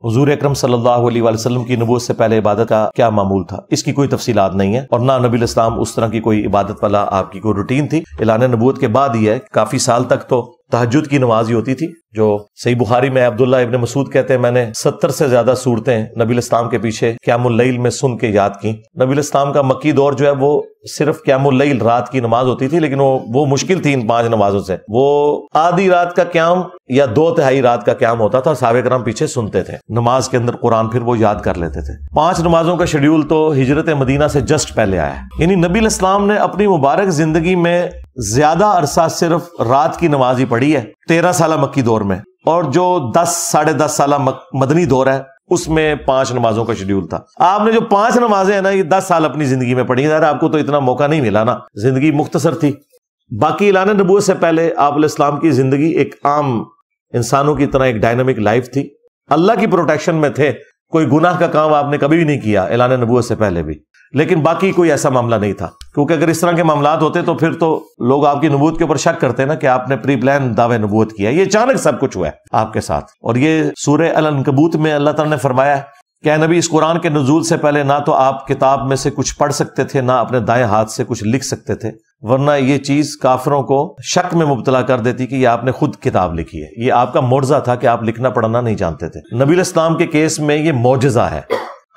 حضور اکرم صلی اللہ علیہ وآلہ وسلم کی نبوت سے پہلے عبادت کا کیا معمول تھا، اس کی کوئی تفصیلات نہیں ہے، اور نہ نبی الاسلام اس طرح کی کوئی عبادت والا آپ کی کوئی روٹین تھی۔ اعلان نبوت کے بعد ہی ہے، کافی سال تک تو تہجد کی نماز ہی ہوتی تھی، جو صحیح بخاری میں عبداللہ ابن مسعود کہتے ہیں میں نے 70 سے زیادہ صورتیں نبی الاسلام کے پیچھے قیام اللیل میں سن کے یاد کی۔ نبی الاسلام کا مکی دور جو ہے وہ صرف قیام اللیل رات کی نماز ہوتی تھی، لیکن وہ مشکل تھی ان 5 نمازوں سے، وہ آدھی رات کا قیام یا 2/3 رات کا قیام ہوتا تھا، صحابہ کرام پیچھے سنتے تھے، نماز کے اندر قرآن پھر وہ یاد کر لیتے تھے۔ 5 نمازوں کا شیڈیول تو ہجرت مدینہ سے جسٹ پہلے آیا ہے، یعنی نبی الاسلام نے اپنی مبارک زندگی میں زیادہ عرصہ صرف رات کی نماز ہی پڑھی ہے 13 سالہ مکی دور میں، اور جو 10 ساڑھے 10 سالہ مدنی دور ہے اس میں 5 نمازوں کا شیڈیول تھا۔ آپ نے جو 5 نمازیں ہیں نا، یہ 10 سال اپنی زندگی میں پڑھی ہیں، آپ کو تو اتنا موقع نہیں ملا نا، زندگی مختصر تھی۔ باقی اعلان نبوت سے پہلے آپ علیہ السلام کی زندگی ایک عام انسانوں کی طرح ایک ڈائنامک لائف تھی، اللہ کی پروٹیکشن میں تھے، کوئی گناہ کا کام آپ نے کبھی بھی نہیں کیا اعلان نبوت سے پہلے بھی، لیکن باقی کوئی ایسا معاملہ نہیں تھا، کیونکہ اگر اس طرح کے معاملات ہوتے تو پھر تو لوگ آپ کی نبوت کے اوپر شک کرتے نا کہ آپ نے پری پلان دعوے نبوت کیا، یہ اچانک سب کچھ ہوا ہے آپ کے ساتھ۔ اور یہ سورہ العنکبوت میں اللہ تعالیٰ نے فرمایا کہ اے نبی، اس قرآن کے نزول سے پہلے نہ تو آپ کتاب میں سے کچھ پڑھ سکتے تھے، نہ اپنے دائیں ہاتھ سے کچھ لکھ سکتے تھے، ورنہ یہ چیز کافروں کو شک میں مبتلا کر دیتی کہ یہ آپ نے خود کتاب لکھی ہے۔ یہ آپ کا معجزہ تھا کہ آپ لکھنا پڑھنا نہیں جانتے تھے۔ نبی علیہ السلام کے کیس میں یہ معجزہ ہے،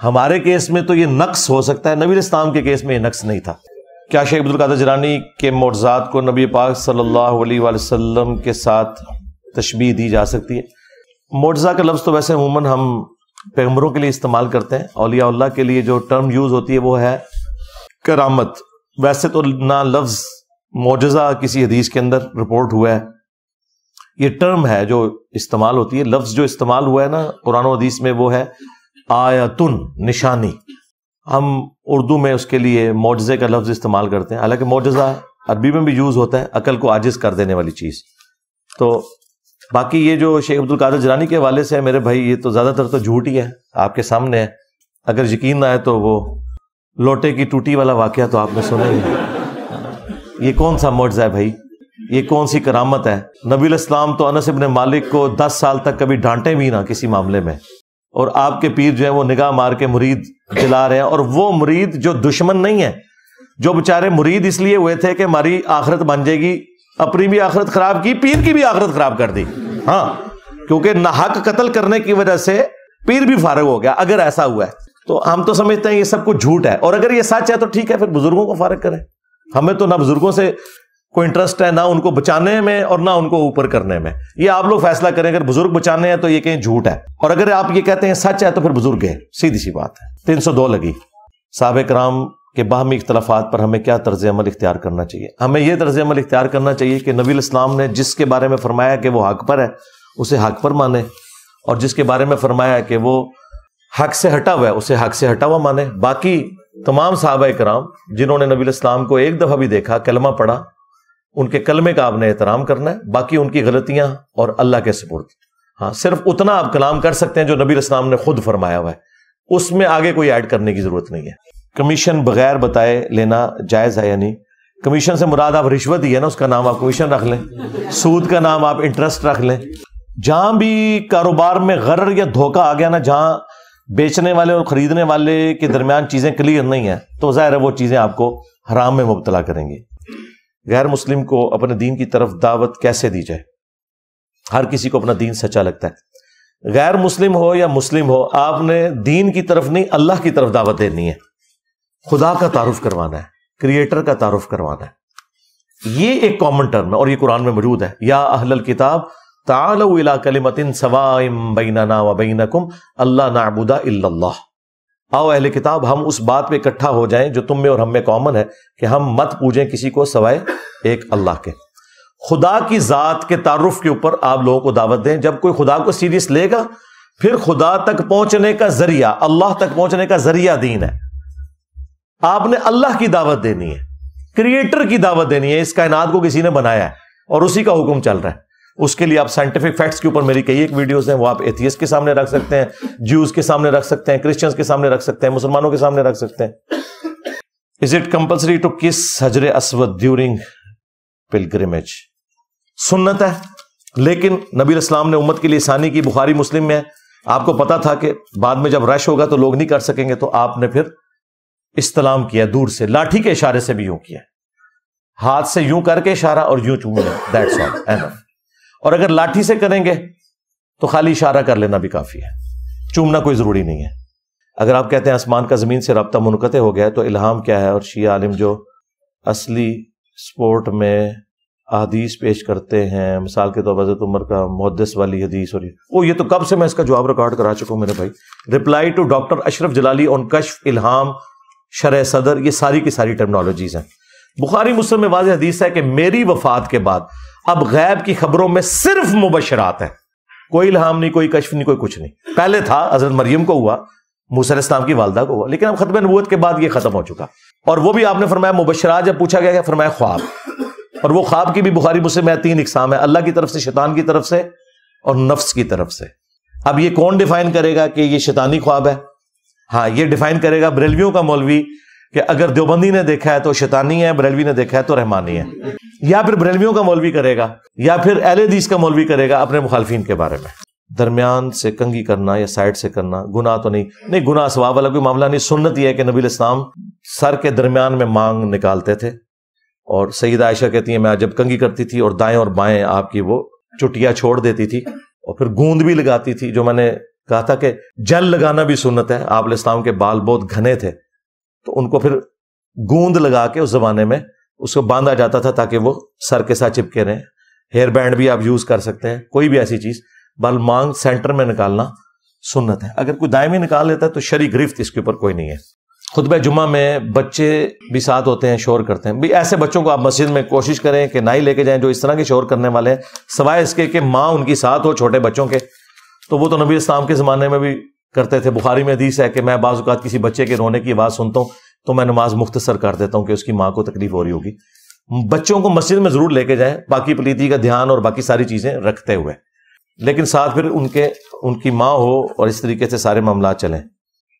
ہمارے کیس میں تو یہ نقص ہو سکتا ہے، نبی علیہ السلام کے کیس میں یہ نقص نہیں تھا۔ کیا شیخ عبد القادر جیلانی کے معجزات کو نبی پاک صلی اللہ علیہ وآلہ وسلم کے ساتھ تشبیہ دی جا سکتی ہے؟ معجزہ کا لفظ تو ویسے عموماً ہم پیغمبروں کے لیے استعمال کرتے ہیں، اولیاء اللہ کے لیے جو ٹرم یوز ہوتی ہے وہ ہے کرامت۔ ویسے تو نہ لفظ معجزہ کسی حدیث کے اندر رپورٹ ہوا ہے، یہ ٹرم ہے جو استعمال ہوتی ہے، لفظ جو استعمال ہوا ہے نا قرآن و حدیث میں وہ ہے آیتن، نشانی۔ ہم اردو میں اس کے لیے معجزے کا لفظ استعمال کرتے ہیں، حالانکہ معجزہ عربی میں بھی یوز ہوتا ہے، عقل کو عاجز کر دینے والی چیز۔ تو باقی یہ جو شیخ عبد القادر جیلانی کے حوالے سے ہے میرے بھائی، یہ تو زیادہ تر تو جھوٹ ہی ہے، آپ کے سامنے ہے، اگر یقین نہ آئے تو وہ لوٹے کی ٹوٹی والا واقعہ تو آپ نے سنا ہی ہے۔ یہ کون سا معجزہ ہے بھائی، یہ کون سی کرامت ہے؟ نبی علیہ السلام تو انس ابن مالک کو 10 سال تک کبھی ڈانٹے بھی نہ کسی معاملے میں، اور آپ کے پیر جو ہیں وہ نگاہ مار کے مرید جلا رہے ہیں، اور وہ مرید جو دشمن نہیں ہے، جو بیچارے مرید اس لیے ہوئے تھے کہ ہماری آخرت بن جائے گی، اپنی بھی آخرت خراب کی، پیر کی بھی آخرت خراب کر دی۔ ہاں، کیونکہ ناحق قتل کرنے کی وجہ سے پیر بھی فارغ ہو گیا۔ اگر ایسا ہوا ہے تو ہم تو سمجھتے ہیں یہ سب کچھ جھوٹ ہے، اور اگر یہ سچ ہے تو ٹھیک ہے، پھر بزرگوں کو فارغ کریں۔ ہمیں تو نہ بزرگوں سے کوئی انٹرسٹ ہے، نہ ان کو بچانے میں اور نہ ان کو اوپر کرنے میں، یہ آپ لوگ فیصلہ کریں۔ اگر بزرگ بچانے ہیں تو یہ کہیں جھوٹ ہے، اور اگر آپ یہ کہتے ہیں سچ ہے تو پھر بزرگ ہے، سیدھی سی بات ہے۔ 302 لگی۔ صحابہ کرام کے باہمی اختلافات پر ہمیں کیا طرز عمل اختیار کرنا چاہیے؟ ہمیں یہ طرز عمل اختیار کرنا چاہیے کہ نبی علیہ السلام نے جس کے بارے میں فرمایا کہ وہ حق پر ہے اسے حق پر مانے، اور جس کے بارے میں فرمایا کہ وہ حق سے ہٹا ہوا ہے اسے حق سے ہٹا ہوا مانے۔ باقی تمام صحابہ کرام جنہوں نے نبی علیہ السلام کو ایک دفعہ بھی دیکھا، کلمہ پڑھا، ان کے کلمے کا آپ نے احترام کرنا ہے، باقی ان کی غلطیاں اور اللہ کے سپرد۔ ہاں، صرف اتنا آپ کلام کر سکتے ہیں جو نبی علیہ السلام نے خود فرمایا ہوا ہے، اس میں آگے کوئی ایڈ کرنے کی ضرورت نہیں ہے۔ کمیشن بغیر بتائے لینا جائز ہے یا نہیں؟ کمیشن سے مراد آپ رشوت ہی ہے نا، اس کا نام آپ کمیشن رکھ لیں، سود کا نام آپ انٹرسٹ رکھ لیں۔ جہاں بھی کاروبار میں غرر یا دھوکہ آ گیا نا، جہاں بیچنے والے اور خریدنے والے کے درمیان چیزیں کلیئر نہیں ہیں، تو ظاہر ہے وہ چیزیں آپ کو حرام میں مبتلا کریں گی۔ غیر مسلم کو اپنے دین کی طرف دعوت کیسے دی جائے؟ ہر کسی کو اپنا دین سچا لگتا ہے، غیر مسلم ہو یا مسلم ہو، آپ نے دین کی طرف نہیں اللہ کی طرف دعوت دینی ہے، خدا کا تعارف کروانا ہے، کریٹر کا تعارف کروانا ہے۔ یہ ایک کامن ٹرم ہے اور یہ قرآن میں موجود ہے، یا اہل الکتاب تعالوا الی کلمۃ سواء بیننا وبینکم الا نعبد الا اللہ۔ آؤ اہل کتاب، ہم اس بات پہ اکٹھا ہو جائیں جو تم میں اور ہم میں کامن ہے کہ ہم مت پوجیں کسی کو سوائے ایک اللہ کے۔ خدا کی ذات کے تعارف کے اوپر آپ لوگوں کو دعوت دیں۔ جب کوئی خدا کو سیریس لے گا، پھر خدا تک پہنچنے کا ذریعہ، اللہ تک پہنچنے کا ذریعہ دین ہے۔ آپ نے اللہ کی دعوت دینی ہے، کریٹر کی دعوت دینی ہے، اس کائنات کو کسی نے بنایا ہے اور اسی کا حکم چل رہا ہے۔ اس کے لیے آپ سائنٹیفک فیکٹس کے اوپر میری کئی ایک ویڈیوز ہیں، وہ آپ ایتھیسٹ کے سامنے رکھ سکتے ہیں، جیوز کے سامنے رکھ سکتے ہیں، کرسچنز کے سامنے رکھ سکتے ہیں، مسلمانوں کے سامنے رکھ سکتے ہیں۔ Is it compulsory to kiss حجر اسود during pilgrimage؟ سنت ہے، لیکن نبی علیہ السلام نے امت کے لیے آسانی کی، بخاری مسلم میں ہے آپ کو پتا تھا کہ بعد میں جب رش ہوگا تو لوگ نہیں کر سکیں گے، تو آپ نے پھر استلام کیا دور سے، لاٹھی کے اشارے سے بھی یوں کیا، ہاتھ سے یوں کر کے اشارہ اور یوں چومنا، دیٹس آل انف۔ اور اگر لاٹھی سے کریں گے تو خالی اشارہ کر لینا بھی کافی ہے، چومنا کوئی ضروری نہیں ہے۔ اگر آپ کہتے ہیں آسمان کا زمین سے رابطہ منقطع ہو گیا ہے تو الہام کیا ہے؟ اور شیعہ عالم جو اصلی سپورٹ میں احادیث پیش کرتے ہیں، مثال کے طور پر حضرت عمر کا محدث والی حدیث، اور یہ تو کب سے میں اس کا جواب ریکارڈ کرا چکا ہوں میرے بھائی، رپلائی ٹو ڈاکٹر اشرف جلالی آن کشف الہام شرح صدر، یہ ساری کی ساری ٹرمنالوجیز ہیں۔ بخاری مسلم میں واضح حدیث ہے کہ میری وفات کے بعد اب غیب کی خبروں میں صرف مبشرات ہیں، کوئی الہام نہیں، کوئی کشف نہیں، کوئی کچھ نہیں۔ پہلے تھا، حضرت مریم کو ہوا، موسیٰ علیہ السلام کی والدہ کو ہوا، لیکن اب ختم نبوت کے بعد یہ ختم ہو چکا۔ اور وہ بھی آپ نے فرمایا مبشرات، جب پوچھا گیا کہ فرمایا خواب، اور وہ خواب کی بھی بخاری مسلم میں 3 اقسام ہے، اللہ کی طرف سے، شیطان کی طرف سے اور نفس کی طرف سے۔ اب یہ کون ڈیفائن کرے گا کہ یہ شیطانی خواب ہے؟ ہاں، یہ ڈیفائن کرے گا بریلویوں کا مولوی کہ اگر دیوبندی نے دیکھا ہے تو شیطانی ہے، بریلوی نے دیکھا ہے تو رحمانی ہے، یا پھر بریلویوں کا مولوی کرے گا یا پھر اہل حدیث کا مولوی کرے گا اپنے مخالفین کے بارے میں۔ درمیان سے کنگھی کرنا یا سائڈ سے کرنا گناہ تو نہیں، گناہ ثواب والا کوئی معاملہ نہیں۔ سنت یہ ہے کہ نبی علیہ السلام سر کے درمیان میں مانگ نکالتے تھے، اور سیدہ عائشہ کہتی ہیں میں جب کنگھی کرتی تھی اور دائیں اور بائیں آپ کی وہ چٹیا چھوڑ دیتی تھی، اور پھر گوند بھی لگاتی تھی، جو میں نے کہا تھا کہ جل لگانا بھی سنت ہے۔ آپ علیہ السلام کے بال بہت گھنے تھے تو ان کو پھر گوند لگا کے اس زمانے میں اس کو باندھا جاتا تھا تاکہ وہ سر کے ساتھ چپکے رہیں۔ ہیئر بینڈ بھی آپ یوز کر سکتے ہیں، کوئی بھی ایسی چیز، بل مانگ سینٹر میں نکالنا سنت ہے۔ اگر کوئی دائمی نکال لیتا ہے تو شرعی گرفت اس کے اوپر کوئی نہیں ہے۔ خطبہ جمعہ میں بچے بھی ساتھ ہوتے ہیں، شور کرتے ہیں، بھی ایسے بچوں کو آپ مسجد میں کوشش کریں کہ نہ ہی لے کے جائیں جو اس طرح کے شور کرنے والے ہیں، سوائے اس کے کہ ماں ان کی ساتھ ہو چھوٹے بچوں کے، تو وہ تو نبی اسلام کے زمانے میں بھی کرتے تھے۔ بخاری میں حدیث ہے کہ میں بعض اوقات کسی بچے کے رونے کی آواز سنتا ہوں تو میں نماز مختصر کر دیتا ہوں کہ اس کی ماں کو تکلیف ہو رہی ہوگی۔ بچوں کو مسجد میں ضرور لے کے جائیں، باقی پلیتی کا دھیان اور باقی ساری چیزیں رکھتے ہوئے، لیکن ساتھ پھر ان کی ماں ہو اور اس طریقے سے سارے معاملات چلیں۔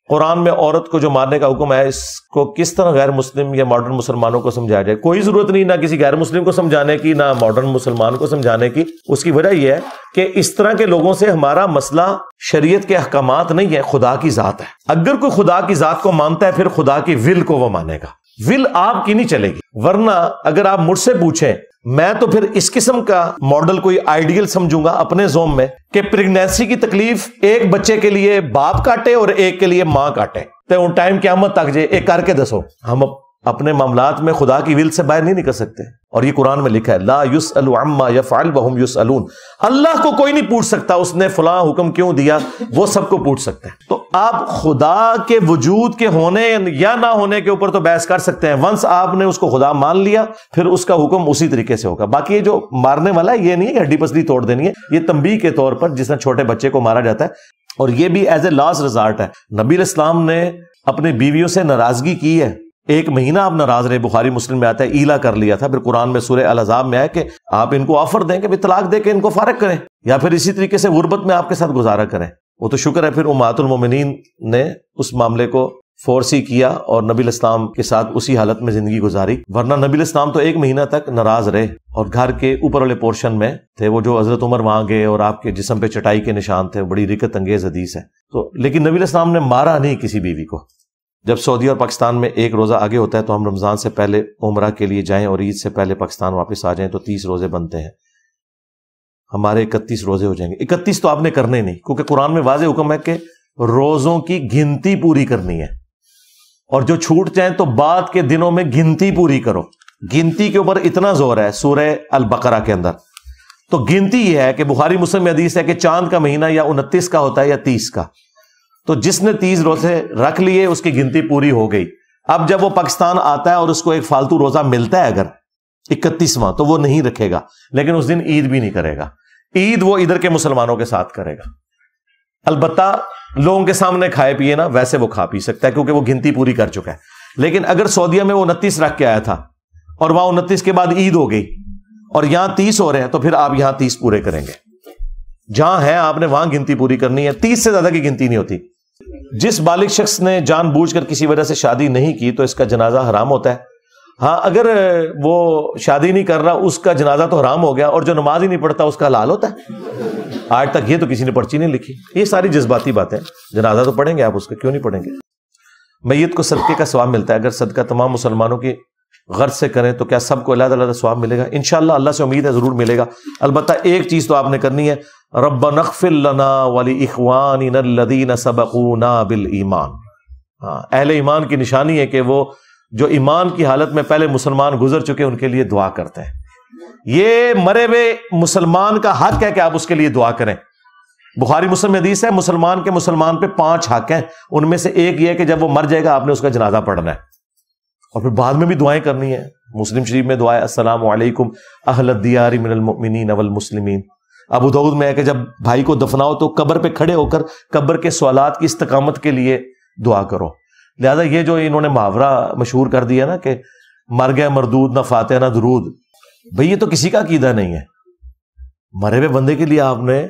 قرآن میں عورت کو جو مارنے کا حکم ہے، اس کو کس طرح غیر مسلم یا ماڈرن مسلمانوں کو سمجھایا جائے؟ کوئی ضرورت نہیں، نہ کسی غیر مسلم کو سمجھانے کی، نہ ماڈرن مسلمان کو سمجھانے کی۔ اس کی وجہ یہ ہے کہ اس طرح کے لوگوں سے ہمارا مسئلہ شریعت کے احکامات نہیں ہے، خدا کی ذات ہے۔ اگر کوئی خدا کی ذات کو مانتا ہے پھر خدا کی ول کو وہ مانے گا، ول آپ کی نہیں چلے گی۔ ورنہ اگر آپ مجھ سے پوچھیں، میں تو پھر اس قسم کا ماڈل کوئی آئیڈیل سمجھوں گا اپنے زوم میں کہ پریگنینسی کی تکلیف ایک بچے کے لیے باپ کاٹے اور ایک کے لیے ماں کاٹے، تو ان ٹائم قیامت تک جائے ایک کر کے دسو۔ ہم اپنے معاملات میں خدا کی ول سے باہر نہیں نکل سکتے، اور یہ قرآن میں لکھا ہے لا یسأل عما یفعل وہم یسألون۔ اللہ کو کوئی نہیں پوچھ سکتا اس نے فلاں حکم کیوں دیا، وہ سب کو پوچھ سکتے ہیں۔ تو آپ خدا کے وجود کے ہونے یا نہ ہونے کے اوپر تو بحث کر سکتے ہیں، ونس آپ نے اس کو خدا مان لیا پھر اس کا حکم اسی طریقے سے ہوگا۔ باقی یہ جو مارنے والا ہے یہ نہیں ہے کہ ہڈی پسلی توڑ دینی ہے، یہ تنبیہ کے طور پر جس طرح چھوٹے بچے کو مارا جاتا ہے، اور یہ بھی ایز اے لاسٹ ریزارٹ ہے۔ نبی علیہ السلام نے اپنی بیویوں سے ناراضگی کی ہے، 1 مہینہ آپ ناراض رہے، بخاری مسلم میں آتا ہے، ایلا کر لیا تھا۔ پھر قرآن میں سورہ الاحزاب میں آیا کہ آپ ان کو آفر دیں کہ بھی طلاق دے کے ان کو فارغ کریں، یا پھر اسی طریقے سے غربت میں آپ کے ساتھ گزارا کریں۔ وہ تو شکر ہے پھر امہات المومنین نے اس معاملے کو فورسی کیا اور نبی علیہ السلام کے ساتھ اسی حالت میں زندگی گزاری، ورنہ نبی علیہ السلام تو 1 مہینہ تک ناراض رہے، اور گھر کے اوپر والے پورشن میں تھے وہ، جو حضرت عمر وہاں گئے اور آپ کے جسم پہ چٹائی کے نشان تھے، بڑی رکت انگیز حدیث ہے۔ تو لیکن نبی علیہ السلام نے مارا نہیں کسی بیوی کو۔ جب سعودی اور پاکستان میں 1 روزہ آگے ہوتا ہے تو ہم رمضان سے پہلے عمرہ کے لیے جائیں اور عید سے پہلے پاکستان واپس آ جائیں تو 30 روزے بنتے ہیں، ہمارے 31 روزے ہو جائیں گے۔ 31 تو آپ نے کرنے نہیں، کیونکہ قرآن میں واضح حکم ہے کہ روزوں کی گنتی پوری کرنی ہے، اور جو چھوٹ جائیں تو بعد کے دنوں میں گنتی پوری کرو۔ گنتی کے اوپر اتنا زور ہے سورہ البقرہ کے اندر، تو گنتی یہ ہے کہ بخاری مسلم میں حدیث ہے کہ چاند کا مہینہ یا 29 کا ہوتا ہے یا 30 کا، تو جس نے 30 روزے رکھ لیے اس کی گنتی پوری ہو گئی۔ اب جب وہ پاکستان آتا ہے اور اس کو ایک فالتو روزہ ملتا ہے اگر 31واں، تو وہ نہیں رکھے گا، لیکن اس دن عید بھی نہیں کرے گا، عید وہ ادھر کے مسلمانوں کے ساتھ کرے گا۔ البتہ لوگوں کے سامنے کھائے پیے نا، ویسے وہ کھا پی سکتا ہے کیونکہ وہ گنتی پوری کر چکا ہے۔ لیکن اگر سعودیہ میں وہ 29 رکھ کے آیا تھا اور وہاں 29 کے بعد عید ہو گئی اور یہاں 30 ہو رہے ہیں، تو پھر آپ یہاں 30 پورے کریں گے۔ جہاں ہے آپ نے وہاں گنتی پوری کرنی ہے، 30 سے زیادہ کی گنتی نہیں ہوتی۔ جس بالغ شخص نے جان بوجھ کر کسی وجہ سے شادی نہیں کی تو اس کا جنازہ حرام ہوتا ہے۔ ہاں، اگر وہ شادی نہیں کر رہا اس کا جنازہ تو حرام ہو گیا، اور جو نماز ہی نہیں پڑھتا اس کا حلال ہوتا ہے۔ آج تک یہ تو کسی نے پرچی نہیں لکھی. یہ ساری جذباتی باتیں. جنازہ تو پڑھیں گے آپ اس کا, کیوں نہیں پڑھیں گے؟ میت کو صدقے کا ثواب ملتا ہے. اگر صدقہ تمام مسلمانوں کی غرض سے کریں تو کیا سب کو علیحدہ علیحدہ ثواب ملے گا؟ انشاءاللہ اللہ سے امید ہے ضرور ملے گا. البتہ ایک چیز تو آپ نے کرنی ہے, ربنا اغفر لنا ولاخواننا الذین سبقونا بالایمان. ہاں, اہل ایمان کی نشانی ہے کہ وہ جو ایمان کی حالت میں پہلے مسلمان گزر چکے ان کے لیے دعا کرتے ہیں. یہ مرے ہوئے مسلمان کا حق ہے کہ آپ اس کے لیے دعا کریں. بخاری مسلم میں حدیث ہے, مسلمان کے مسلمان پہ 5 حق ہیں, ان میں سے ایک یہ ہے کہ جب وہ مر جائے گا آپ نے اس کا جنازہ پڑھنا ہے, اور پھر بعد میں بھی دعائیں کرنی ہے. مسلم شریف میں دعا ہے السلام علیکم اہل الدیار من المؤمنین والمسلمین. ابو داؤد میں ہے کہ جب بھائی کو دفناؤ تو قبر پہ کھڑے ہو کر قبر کے سوالات کی استقامت کے لیے دعا کرو. لہذا یہ جو انہوں نے محاورہ مشہور کر دیا نا کہ مر گئے مردود نہ فاتحہ نہ درود, بھئی یہ تو کسی کا عقیدہ نہیں ہے. مرے ہوئے بندے کے لیے آپ نے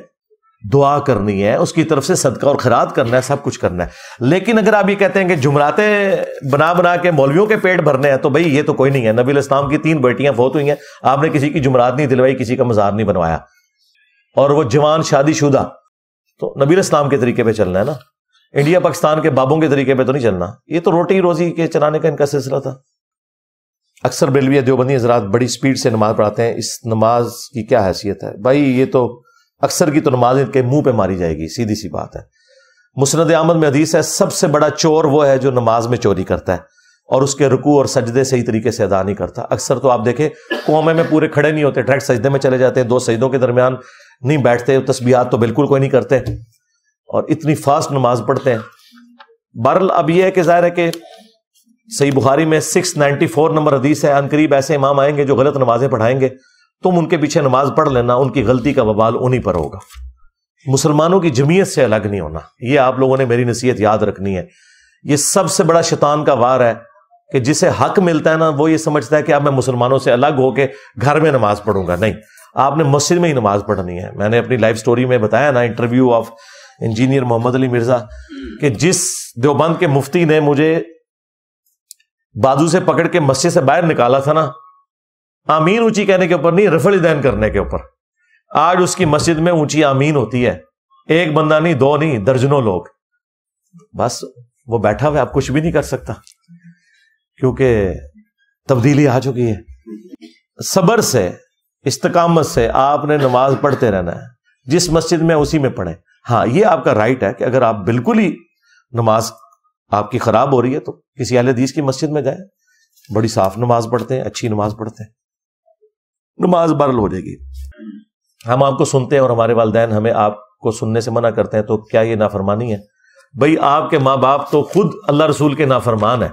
دعا کرنی ہے, اس کی طرف سے صدقہ اور خیرات کرنا ہے, سب کچھ کرنا ہے. لیکن اگر آپ یہ کہتے ہیں کہ جمراتیں بنا کے مولویوں کے پیٹ بھرنے ہیں تو بھئی یہ تو کوئی نہیں ہے. نبی علیہ السلام کی 3 بیٹیاں فوت ہوئی ہیں, آپ نے کسی کی جمرات نہیں دلوائی, کسی کا مزار نہیں بنوایا, اور وہ جوان شادی شدہ. تو نبی علیہ السلام کے طریقے پہ چلنا ہے نا, انڈیا پاکستان کے بابوں کے طریقے پہ تو نہیں چلنا. یہ تو روٹی روزی کے چلانے کا ان کا سلسلہ تھا. اکثر بریلوی دیوبندی حضرات بڑی سپیڈ سے نماز پڑھاتے ہیں. اس نماز کی کیا حیثیت ہے بھائی؟ یہ تو اکثر کی تو نماز ان کے منہ پہ ماری جائے گی, سیدھی سی بات ہے. مسند احمد میں حدیث ہے سب سے بڑا چور وہ ہے جو نماز میں چوری کرتا ہے اور اس کے رکوع اور سجدے صحیح طریقے سے ادا نہیں کرتا. اکثر تو آپ دیکھیں قومے میں پورے کھڑے نہیں ہوتے, ڈائریکٹ سجدے میں چلے جاتے ہیں, 2 سجدوں کے درمیان نہیں بیٹھتے, تسبیحات تو بالکل کوئی نہیں کرتے, اور اتنی فاسٹ نماز پڑھتے ہیں. بہرحال اب یہ ہے کہ ظاہر ہے کہ صحیح بخاری میں 694 نمبر حدیث ہے, عنقریب ایسے امام آئیں گے جو غلط نمازیں پڑھائیں گے, تم ان کے پیچھے نماز پڑھ لینا, ان کی غلطی کا وبال انہی پر ہوگا. مسلمانوں کی جمعیت سے الگ نہیں ہونا, یہ آپ لوگوں نے میری نصیحت یاد رکھنی ہے. یہ سب سے بڑا شیطان کا وار ہے کہ جسے حق ملتا ہے نا وہ یہ سمجھتا ہے کہ اب میں مسلمانوں سے الگ ہو کے گھر میں نماز پڑھوں گا. نہیں, آپ نے مسجد میں ہی نماز پڑھنی ہے. میں نے اپنی لائف سٹوری میں بتایا نا, انٹرویو آف انجینئر محمد علی مرزا, کہ جس دیوبند کے مفتی نے مجھے بازو سے پکڑ کے مسجد سے باہر نکالا تھا نا, آمین اونچی کہنے کے اوپر نہیں, رفع الیدین کرنے کے اوپر, آج اس کی مسجد میں اونچی آمین ہوتی ہے. ایک بندہ نہیں, 2 نہیں, درجنوں لوگ. بس وہ بیٹھا ہوا, آپ کچھ بھی نہیں کر سکتا کیونکہ تبدیلی آ چکی ہے. صبر سے, استقامت سے آپ نے نماز پڑھتے رہنا ہے. جس مسجد میں اسی میں پڑھیں. ہاں, یہ آپ کا رائٹ ہے کہ اگر آپ بالکل ہی نماز آپ کی خراب ہو رہی ہے تو کسی اہل حدیث کی مسجد میں جائیں, بڑی صاف نماز پڑھتے ہیں, اچھی نماز پڑھتے ہیں, نماز برل ہو جائے گی. ہم آپ کو سنتے ہیں اور ہمارے والدین ہمیں آپ کو سننے سے منع کرتے ہیں, تو کیا یہ نافرمانی ہے؟ بھئی آپ کے ماں باپ تو خود اللہ رسول کے نافرمان ہیں.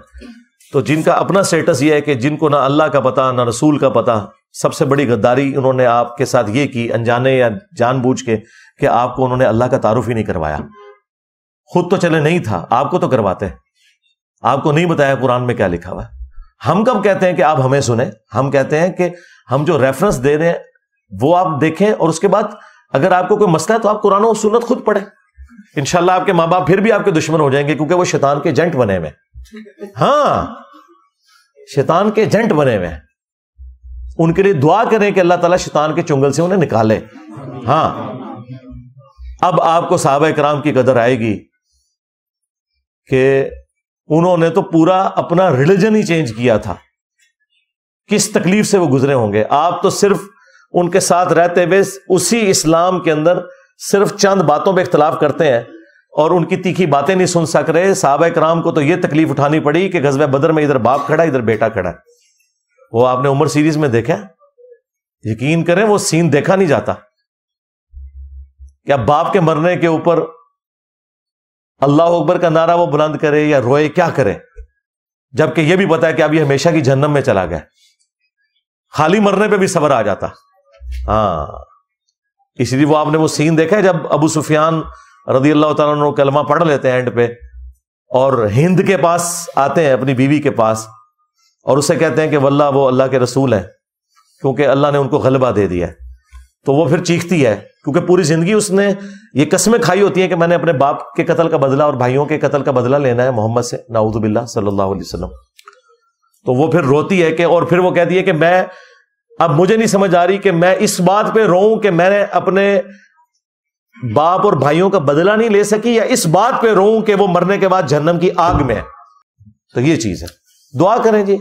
تو جن کا اپنا سٹیٹس یہ ہے کہ جن کو نہ اللہ کا پتہ نہ رسول کا پتہ, سب سے بڑی غداری انہوں نے آپ کے ساتھ یہ کی, انجانے یا جان بوجھ کے, کہ آپ کو انہوں نے اللہ کا تعارف ہی نہیں کروایا. خود تو چلے نہیں تھا, آپ کو تو کرواتے ہیں. آپ کو نہیں بتایا قرآن میں کیا لکھا ہوا ہے. ہم کب کہتے ہیں کہ آپ ہمیں سنیں؟ ہم کہتے ہیں کہ ہم جو ریفرنس دے رہے ہیں وہ آپ دیکھیں, اور اس کے بعد اگر آپ کو کوئی مسئلہ ہے تو آپ قرآن و سنت خود پڑھیں. انشاءاللہ آپ کے ماں باپ پھر بھی آپ کے دشمن ہو جائیں گے, کیونکہ وہ شیطان کے ایجنٹ بنے ہوئے. ہاں, شیطان کے ایجنٹ بنے ہوئے. ان کے لیے دعا کریں کہ اللہ تعالیٰ شیطان کے چنگل سے انہیں نکالے. ہاں, اب آپ کو صحابہ کرام کی قدر آئے گی کہ انہوں نے تو پورا اپنا ریلیجن ہی چینج کیا تھا. کس تکلیف سے وہ گزرے ہوں گے. آپ تو صرف ان کے ساتھ رہتے ہوئے اسی اسلام کے اندر صرف چند باتوں پہ اختلاف کرتے ہیں اور ان کی تیکھی باتیں نہیں سن سک رہے. صحابہ کرام کو تو یہ تکلیف اٹھانی پڑی کہ غزوہ بدر میں ادھر باپ کھڑا ادھر بیٹا کھڑا. وہ آپ نے عمر سیریز میں دیکھا, یقین کریں وہ سین دیکھا نہیں جاتا. کیا باپ کے مرنے کے اوپر اللہ اکبر کا نعرہ وہ بلند کرے یا روئے, کیا کرے, جبکہ یہ بھی پتا ہے کہ اب یہ ہمیشہ کی جہنم میں چلا گیا. خالی مرنے پہ بھی صبر آ جاتا. ہاں, اس لیے وہ آپ نے وہ سین دیکھا ہے جب ابو سفیان رضی اللہ تعالیٰ عنہ کلمہ پڑھ لیتے ہیں اینڈ پہ, اور ہند کے پاس آتے ہیں اپنی بیوی کے پاس, اور اسے کہتے ہیں کہ واللہ وہ اللہ کے رسول ہیں, کیونکہ اللہ نے ان کو غلبہ دے دیا ہے. تو وہ پھر چیختی ہے, کیونکہ پوری زندگی اس نے یہ قسمیں کھائی ہوتی ہیں کہ میں نے اپنے باپ کے قتل کا بدلہ اور بھائیوں کے قتل کا بدلہ لینا ہے محمد سے, نعوذ باللہ صلی اللہ علیہ وسلم. تو وہ پھر روتی ہے کہ, اور پھر وہ کہتی ہے کہ میں اب مجھے نہیں سمجھ آ رہی کہ میں اس بات پہ روؤں کہ میں نے اپنے باپ اور بھائیوں کا بدلہ نہیں لے سکی، یا اس بات پہ روں کہ وہ مرنے کے بعد جہنم کی آگ میں ہے. تو یہ چیز ہے. دعا کریں جی